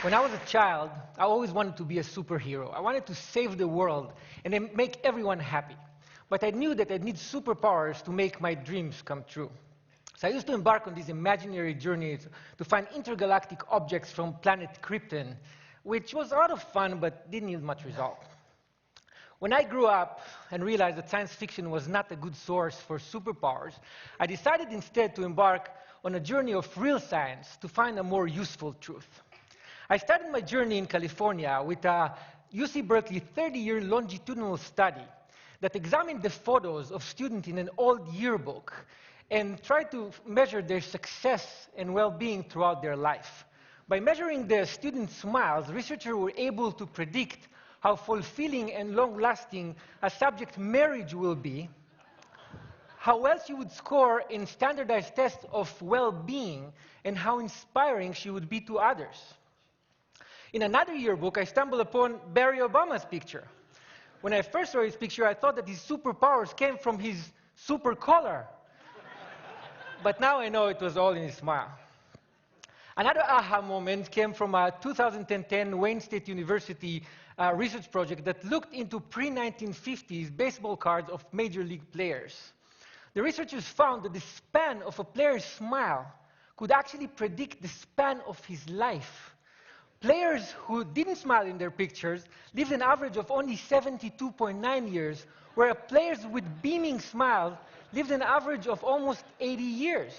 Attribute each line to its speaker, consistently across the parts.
Speaker 1: When I was a child, I always wanted to be a superhero. I wanted to save the world and then make everyone happy. But I knew that I'd need superpowers to make my dreams come true. So I used to embark on these imaginary journeys to find intergalactic objects from planet Krypton, which was a lot of fun but didn't yield much result. When I grew up and realized that science fiction was not a good source for superpowers, I decided instead to embark on a journey of real science to find a more useful truth. I started my journey in California with a UC Berkeley 30-year longitudinal study that examined the photos of students in an old yearbook and tried to measure their success and well-being throughout their life. By measuring the students' smiles, researchers were able to predict how fulfilling and long-lasting a subject's marriage will be, how well she would score in standardized tests of well-being, and how inspiring she would be to others. In another yearbook, I stumbled upon Barack Obama's picture. When I first saw his picture, I thought that his superpowers came from his super collar. But now I know it was all in his smile. Another aha moment came from a 2010 Wayne State University research project that looked into pre-1950s baseball cards of major league players. The researchers found that the span of a player's smile could actually predict the span of his life. Players who didn't smile in their pictures lived an average of only 72.9 years, whereas players with beaming smiles lived an average of almost 80 years.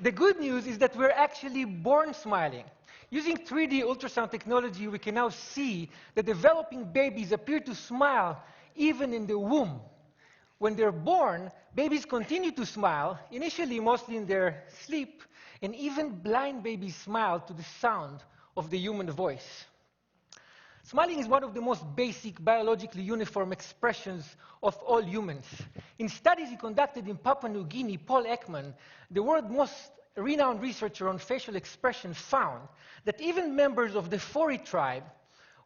Speaker 1: The good news is that we're actually born smiling. Using 3D ultrasound technology, we can now see that developing babies appear to smile even in the womb. When they're born, babies continue to smile, initially mostly in their sleep, and even blind babies smile to the sound of the human voice. Smiling is one of the most basic biologically uniform expressions of all humans. In studies he conducted in Papua New Guinea, Paul Ekman, the world's most renowned researcher on facial expression, found that even members of the Fori tribe,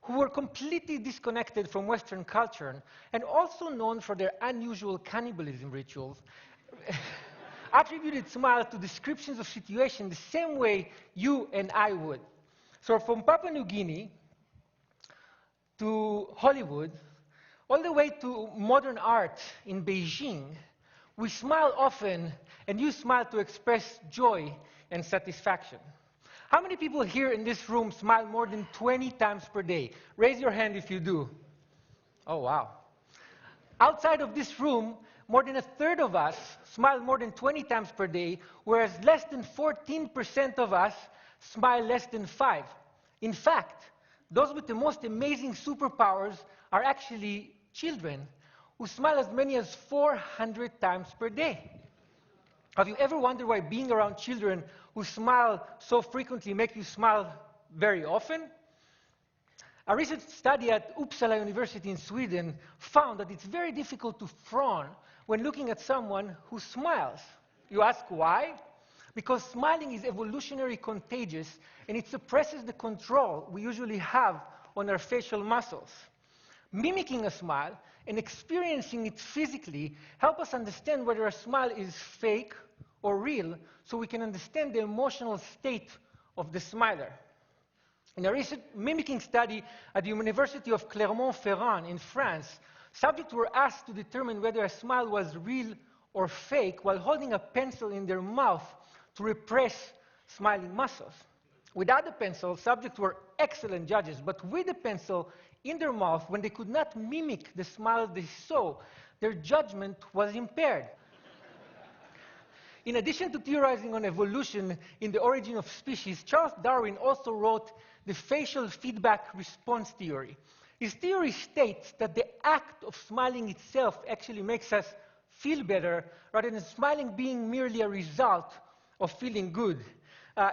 Speaker 1: who were completely disconnected from Western culture and also known for their unusual cannibalism rituals, attributed smile to descriptions of situations the same way you and I would. So from Papua New Guinea to Hollywood, all the way to modern art in Beijing, we smile often and use smile to express joy and satisfaction. How many people here in this room smile more than 20 times per day? Raise your hand if you do. Oh, wow. Outside of this room, more than a third of us smile more than 20 times per day, whereas less than 14% of us smile less than 5. In fact, those with the most amazing superpowers are actually children, who smile as many as 400 times per day. Have you ever wondered why being around children who smile so frequently make you smile very often? A recent study at Uppsala University in Sweden found that it's very difficult to frown when looking at someone who smiles. You ask why? Because smiling is evolutionarily contagious and it suppresses the control we usually have on our facial muscles. Mimicking a smile and experiencing it physically help us understand whether a smile is fake or real, so we can understand the emotional state of the smiler. In a recent mimicking study at the University of Clermont-Ferrand in France, subjects were asked to determine whether a smile was real or fake while holding a pencil in their mouth to repress smiling muscles. Without the pencil, subjects were excellent judges, but with the pencil in their mouth, when they could not mimic the smile they saw, their judgment was impaired. In addition to theorizing on evolution in the origin of species, Charles Darwin also wrote the facial feedback response theory. His theory states that the act of smiling itself actually makes us feel better, rather than smiling being merely a result of feeling good.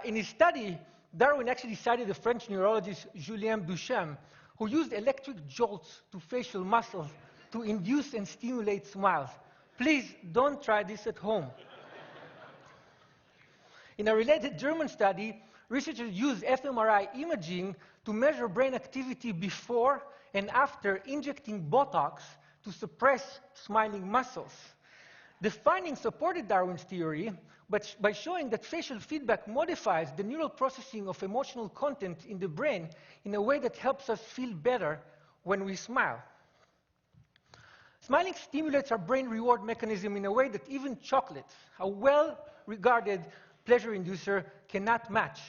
Speaker 1: In his study, Darwin actually cited the French neurologist Julien Duchamp, who used electric jolts to facial muscles to induce and stimulate smiles. Please don't try this at home. In a related German study, researchers used fMRI imaging to measure brain activity before and after injecting Botox to suppress smiling muscles. The findings supported Darwin's theory, but by showing that facial feedback modifies the neural processing of emotional content in the brain in a way that helps us feel better when we smile. Smiling stimulates our brain reward mechanism in a way that even chocolate, a well-regarded pleasure inducer, cannot match.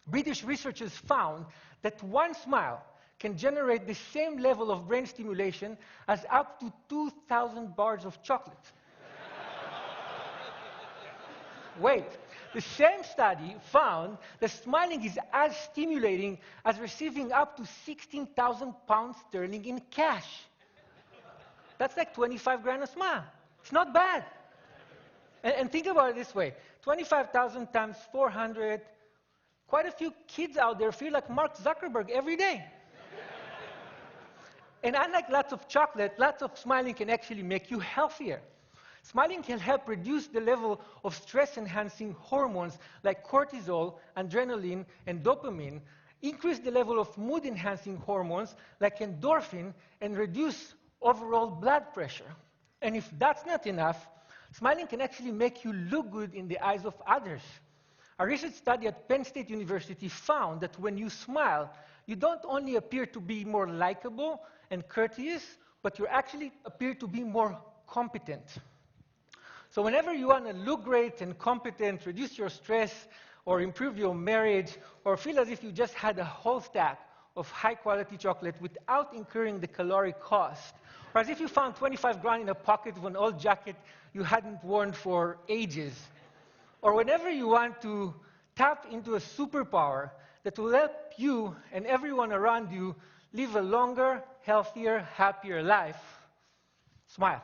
Speaker 1: British researchers found that one smile can generate the same level of brain stimulation as up to 2,000 bars of chocolate. Wait, the same study found that smiling is as stimulating as receiving up to 16,000 pounds sterling in cash. That's like 25 grand a smile. It's not bad. And think about it this way. 25,000 times 400, quite a few kids out there feel like Mark Zuckerberg every day. And unlike lots of chocolate, lots of smiling can actually make you healthier. Smiling can help reduce the level of stress-enhancing hormones like cortisol, adrenaline, and dopamine, increase the level of mood-enhancing hormones like endorphin, and reduce overall blood pressure. And if that's not enough, smiling can actually make you look good in the eyes of others. A recent study at Penn State University found that when you smile, you don't only appear to be more likable and courteous, but you actually appear to be more competent. So whenever you want to look great and competent, reduce your stress, or improve your marriage, or feel as if you just had a whole stack of high-quality chocolate without incurring the caloric cost, or as if you found 25 grand in a pocket of an old jacket you hadn't worn for ages, or whenever you want to tap into a superpower that will help you and everyone around you live a longer, healthier, happier life, smile.